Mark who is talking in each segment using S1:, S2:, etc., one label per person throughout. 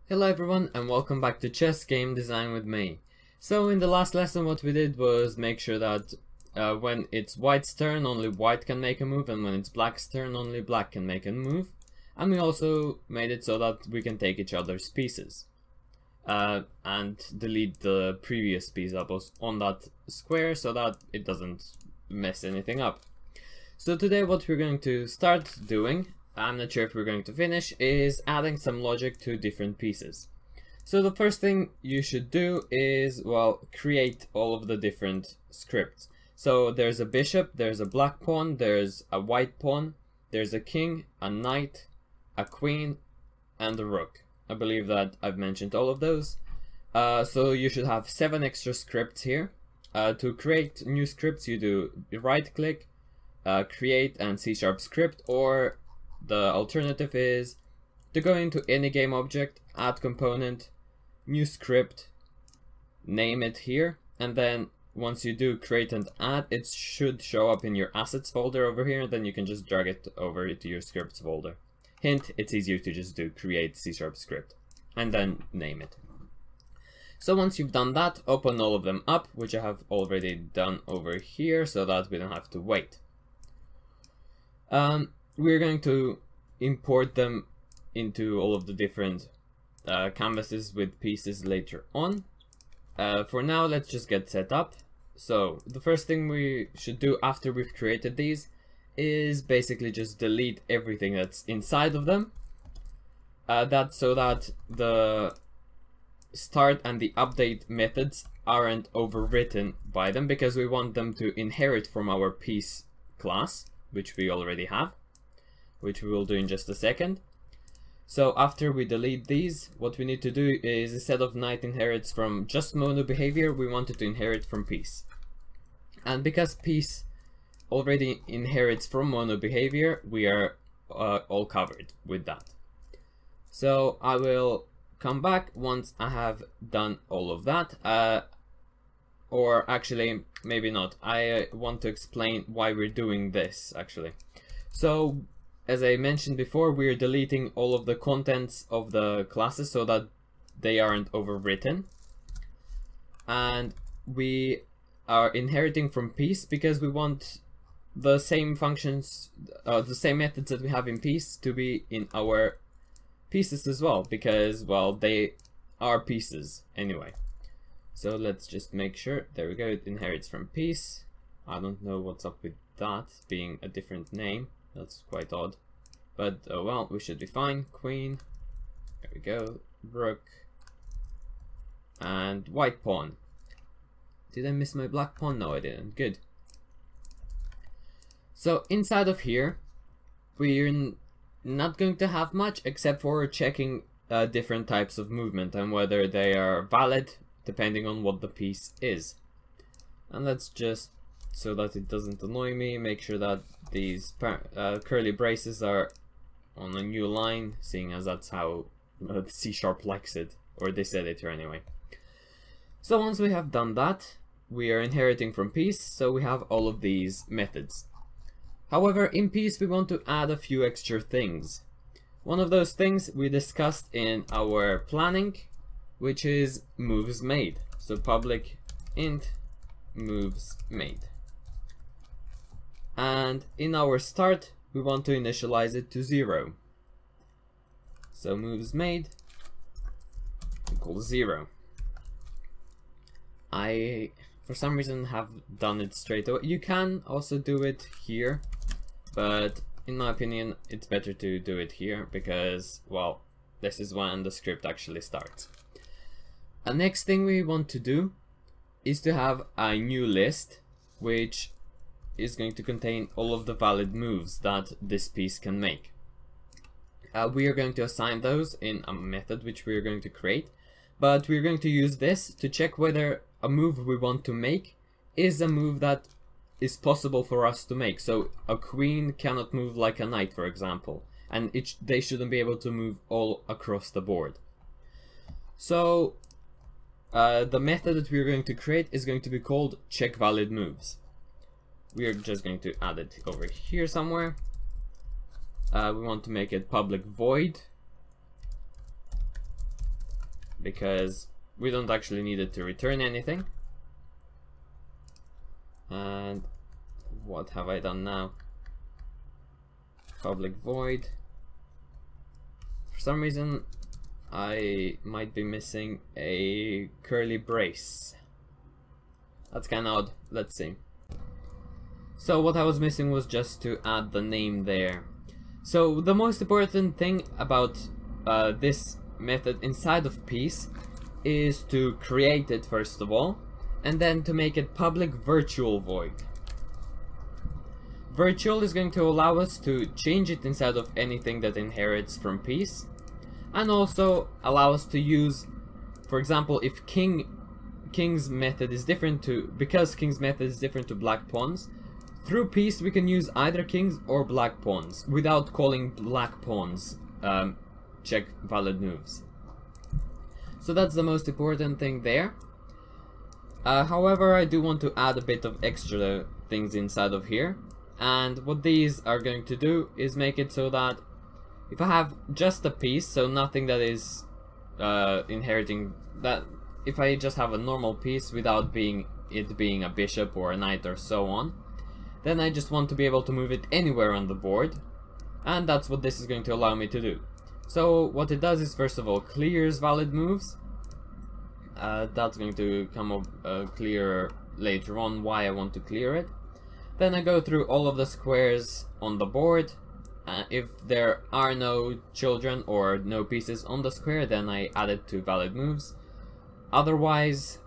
S1: Hello everyone and welcome back to Chess Game Design with me. So in the last lesson what we did was make sure that when it's white's turn only white can make a move, and when it's black's turn only black can make a move. And we also made it so that we can take each other's pieces and delete the previous piece that was on that square so that it doesn't mess anything up. So today what we're going to start doing, I'm not sure if we're going to finish, is adding some logic to different pieces. So the first thing you should do is, well, create all of the different scripts. So there's a bishop, there's a black pawn, there's a white pawn, there's a king, a knight, a queen, and a rook. I believe that I've mentioned all of those. So you should have 7 extra scripts here. To create new scripts you do right click, create and C# script, or the alternative is to go into any game object, add component, new script, name it here, and then once you do create and add, it should show up in your assets folder over here, and then you can just drag it over to your scripts folder. Hint, it's easier to just do create C# script and then name it. So once you've done that, open all of them up, which I have already done over here so that we don't have to wait. We're going to import them into all of the different canvases with pieces later on. For now, let's just get set up. So the first thing we should do after we've created these is basically just delete everything that's inside of them. That's so that the start and the update methods aren't overwritten by them, because we want them to inherit from our piece class, which we already have, which we will do in just a second. So after we delete these, what we need to do is, instead of knight inherits from just mono behavior, we want it to inherit from piece. And because piece already inherits from mono behavior, we are all covered with that. So I will come back once I have done all of that. Or actually, maybe not. I want to explain why we're doing this, actually. So as I mentioned before, we're deleting all of the contents of the classes so that they aren't overwritten. And we are inheriting from piece because we want the same functions, the same methods that we have in piece to be in our pieces as well, because, well, they are pieces anyway. So let's just make sure, there we go, it inherits from piece. I don't know what's up with that being a different name. That's quite odd, but well, we should be fine. Queen, there we go, rook, and white pawn. Did I miss my black pawn? No, I didn't. Good. So inside of here, we're not going to have much except for checking different types of movement and whether they are valid depending on what the piece is. And let's just, so that it doesn't annoy me, make sure that these curly braces are on a new line, seeing as that's how C# likes it, or this editor anyway. So once we have done that, we are inheriting from piece, so we have all of these methods. However, in piece we want to add a few extra things. One of those things we discussed in our planning, which is moves made. So public int moves made. And in our start, we want to initialize it to 0. So moves made equals 0. I, for some reason, have done it straight away. You can also do it here, but in my opinion, it's better to do it here because, well, this is when the script actually starts. The next thing we want to do is to have a new list, which is going to contain all of the valid moves that this piece can make. We are going to assign those in a method which we are going to create, but we're going to use this to check whether a move we want to make is a move that is possible for us to make. So a queen cannot move like a knight, for example, and they shouldn't be able to move all across the board. So the method that we're going to create is going to be called check valid moves. We are just going to add it over here somewhere. We want to make it public void because we don't actually need it to return anything. And what have I done now? Public void. For some reason I might be missing a curly brace. That's kinda odd. Let's see. So what I was missing was just to add the name there. So the most important thing about this method inside of piece is to create it first of all, and then to make it public virtual void. Virtual is going to allow us to change it inside of anything that inherits from piece, and also allow us to use, for example, if King's method is different to, because King's method is different to black pawns, through piece we can use either kings or black pawns without calling black pawns check valid moves. So that's the most important thing there. However, I do want to add a bit of extra things inside of here, and what these are going to do is make it so that if I have just a piece, so nothing that is inheriting, that if I just have a normal piece without being a bishop or a knight or so on, then I just want to be able to move it anywhere on the board, and that's what this is going to allow me to do. So what it does is first of all clears valid moves. That's going to come up clearer later on why I want to clear it. Then I go through all of the squares on the board. If there are no children or no pieces on the square, then I add it to valid moves. Otherwise,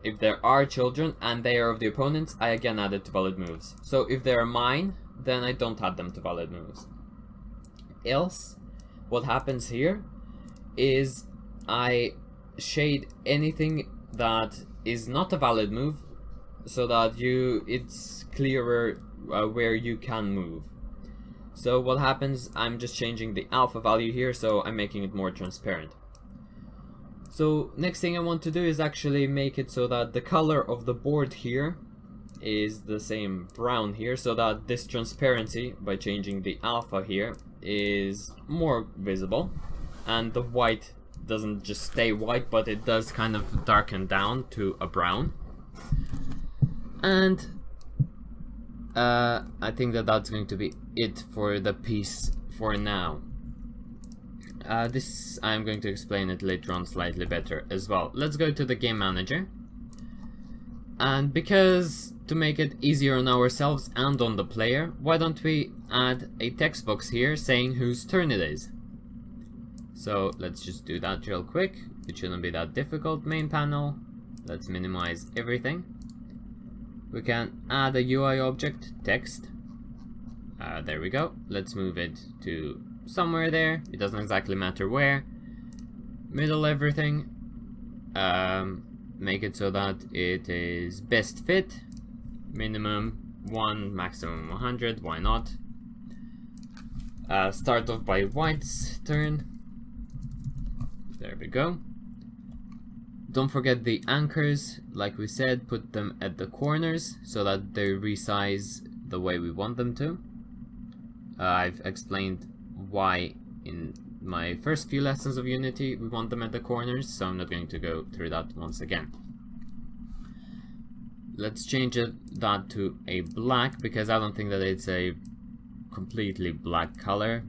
S1: if there are children and they are of the opponents, I again add it to valid moves. So if they are mine, then I don't add them to valid moves. Else, what happens here is I shade anything that is not a valid move, so that it's clearer where you can move. So what happens, I'm just changing the alpha value here, so I'm making it more transparent. So next thing I want to do is actually make it so that the color of the board here is the same brown here, so that this transparency, by changing the alpha here, is more visible, and the white doesn't just stay white, but it does kind of darken down to a brown. And I think that's going to be it for the piece for now. This I'm going to explain it later on slightly better as well. Let's go to the game manager, and because to make it easier on ourselves and on the player, why don't we add a text box here saying whose turn it is. So let's just do that real quick. It shouldn't be that difficult. Main panel, let's minimize everything. We can add a UI object, text. There we go. Let's move it to somewhere there. It doesn't exactly matter where. Middle everything. Make it so that it is best fit. Minimum 1, maximum 100. Why not? Start off by white's turn. There we go. Don't forget the anchors, like we said, put them at the corners so that they resize the way we want them to. I've explained why in my first few lessons of Unity we want them at the corners, so I'm not going to go through that once again. Let's change that to a black, because I don't think that it's a completely black color,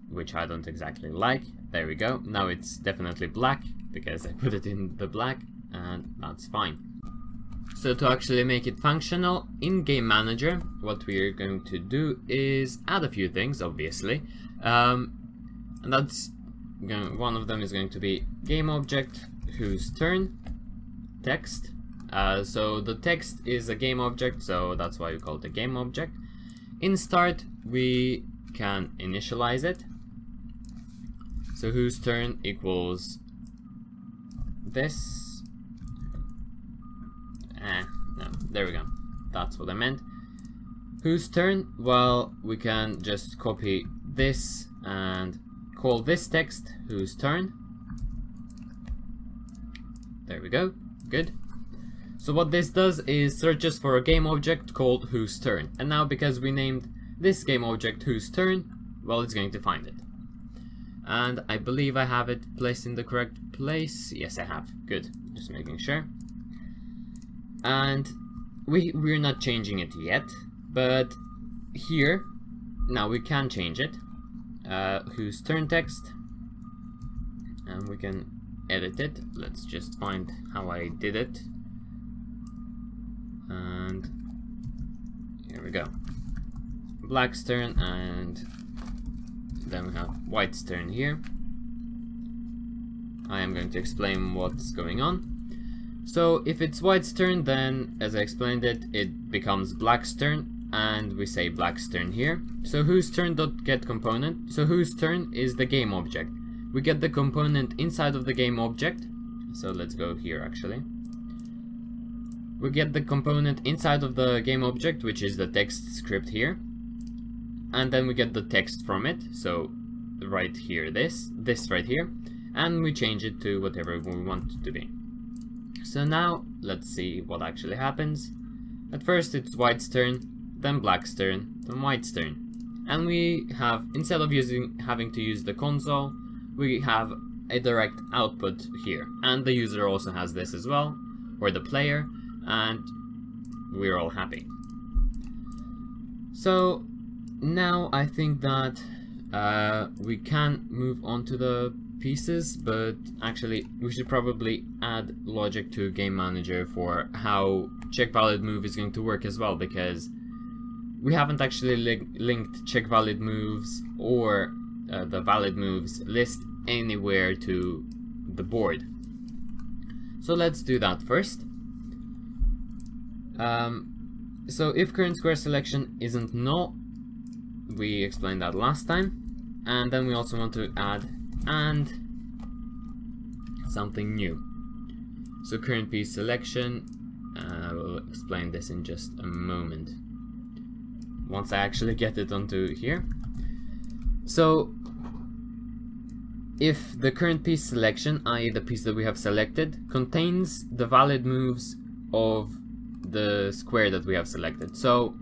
S1: which I don't exactly like. There we go. Now it's definitely black, because I put it in the black, and that's fine. So to actually make it functional in Game Manager, what we are going to do is add a few things, obviously. And that's one of them is going to be game object whose turn text. So the text is a game object, so that's why we call it a game object. In start, we can initialize it. So whose turn equals this. No, there we go. That's what I meant. Whose turn? Well, we can just copy this and call this text whose turn. There we go. Good. So what this does is searches for a game object called whose turn. And now because we named this game object whose turn, well, it's going to find it. And I believe I have it placed in the correct place. Yes, I have. Good. Just making sure. And we're not changing it yet, but here, now we can change it. Whose turn text. And we can edit it. Let's just find how I did it. And here we go. Black's turn, and then we have white's turn here. I am going to explain what's going on. So if it's white's turn, then as I explained it, it becomes black's turn, and we say black's turn here. So whose turn dot get component. So whose turn is the game object. We get the component inside of the game object. So let's go here actually. We get the component inside of the game object, which is the text script here. And then we get the text from it. So right here, this right here. And we change it to whatever we want it to be. So now let's see what actually happens. At first it's white's turn, then black's turn, then white's turn. And we have, instead of having to use the console, we have a direct output here. And the user also has this as well, or the player, and we're all happy. So now I think that we can move on to the pieces, but actually we should probably add logic to Game Manager for how check valid move is going to work as well, because we haven't actually linked check valid moves or the valid moves list anywhere to the board. So let's do that first. So if current square selection isn't null, we explained that last time, and then we also want to add and something new. So current piece selection, I will explain this in just a moment once I actually get it onto here. So if the current piece selection, i.e. the piece that we have selected, contains the valid moves of the square that we have selected. So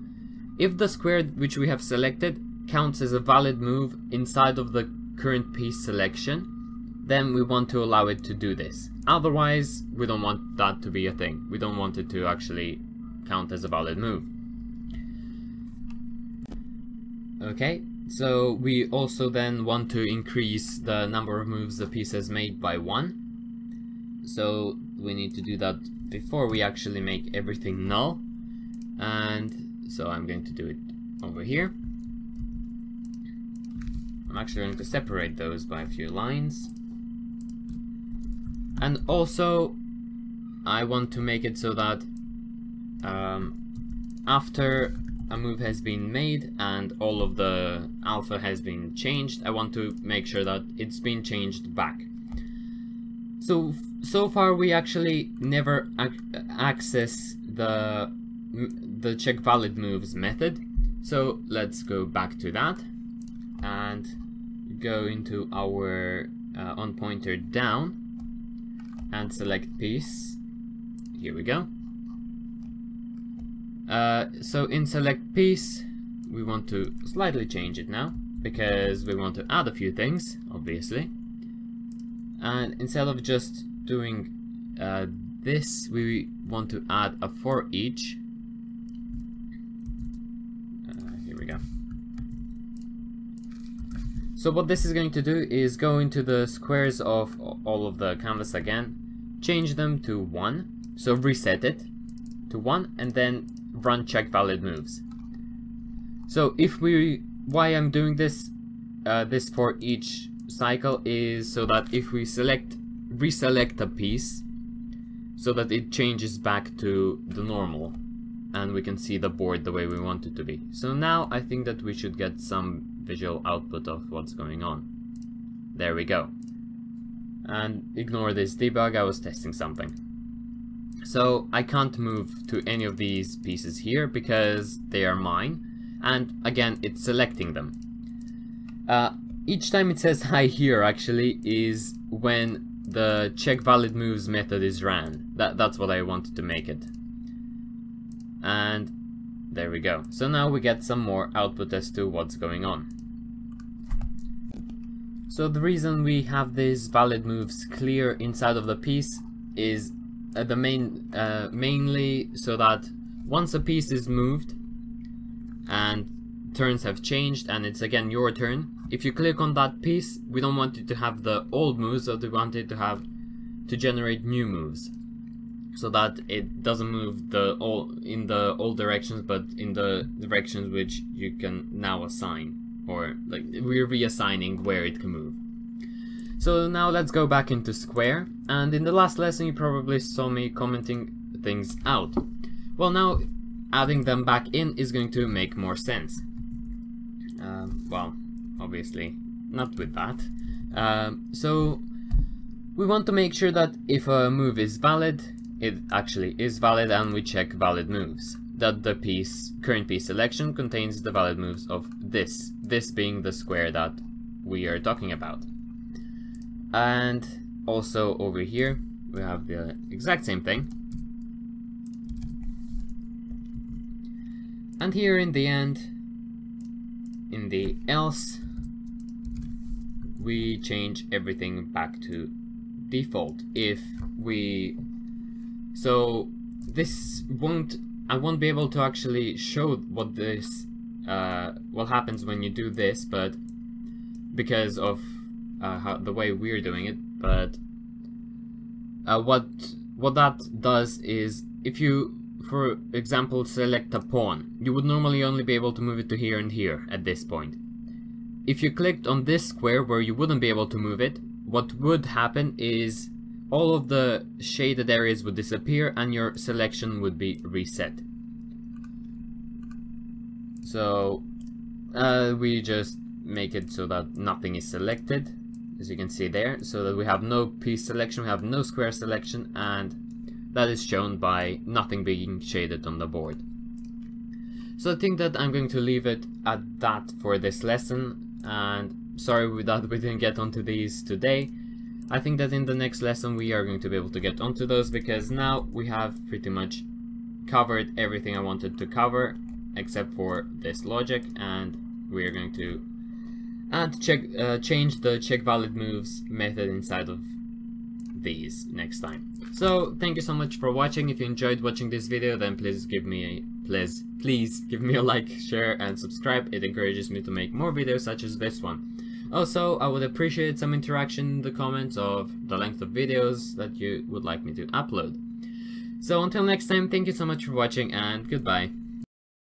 S1: if the square which we have selected counts as a valid move inside of the current piece selection, then we want to allow it to do this. Otherwise, we don't want that to be a thing. We don't want it to actually count as a valid move. Okay, so we also then want to increase the number of moves the piece has made by 1. So we need to do that before we actually make everything null. And so I'm going to do it over here. I'm actually going to separate those by a few lines. And also I want to make it so that after a move has been made and all of the alpha has been changed, I want to make sure that it's been changed back. So far we actually never access the check valid moves method. So let's go back to that and go into our on pointer down and select piece. Here we go. So in select piece, we want to slightly change it now because we want to add a few things, obviously. And instead of just doing this, we want to add a for each. Here we go. So what this is going to do is go into the squares of all of the canvas again, change them to 1, so reset it to 1, and then run check valid moves. So if why I'm doing this, this for each cycle is so that if we reselect a piece, so that it changes back to the normal, and we can see the board the way we want it to be. So now I think that we should get some visual output of what's going on. There we go. And ignore this debug, I was testing something. So I can't move to any of these pieces here because they are mine, and again it's selecting them. Each time it says hi here actually is when the check valid moves method is ran. That's what I wanted to make it. And there we go. So now we get some more output as to what's going on. So the reason we have these valid moves clear inside of the piece is mainly so that once a piece is moved and turns have changed and it's again your turn, if you click on that piece, we don't want it to have the old moves, so we want it to generate new moves, so that it doesn't move in the old directions, but in the directions which you can now assign, or like we're reassigning where it can move. So now let's go back into Square, and in the last lesson you probably saw me commenting things out. Well, now adding them back in is going to make more sense. Well, obviously not with that. So we want to make sure that if a move is valid, it actually is valid, and we check valid moves. That the current piece selection contains the valid moves of this being the square that we are talking about. And also over here we have the exact same thing. And here in the end, in the else, we change everything back to default. So this I won't be able to actually show what happens when you do this, but because of the way we're doing it. But what that does is, if you, for example, select a pawn, you would normally only be able to move it to here and here at this point. If you clicked on this square where you wouldn't be able to move it, what would happen is all of the shaded areas would disappear and your selection would be reset. So we just make it so that nothing is selected, as you can see there, so that we have no piece selection, we have no square selection, and that is shown by nothing being shaded on the board. So I think that I'm going to leave it at that for this lesson, and sorry that we didn't get onto these today. I think that in the next lesson we are going to be able to get onto those, because now we have pretty much covered everything I wanted to cover except for this logic, and we are going to change the check valid moves method inside of these next time. So thank you so much for watching. If you enjoyed watching this video, then please give me a like, share and subscribe. It encourages me to make more videos such as this one. Also, I would appreciate some interaction in the comments of the length of videos that you would like me to upload. So until next time, thank you so much for watching, and goodbye.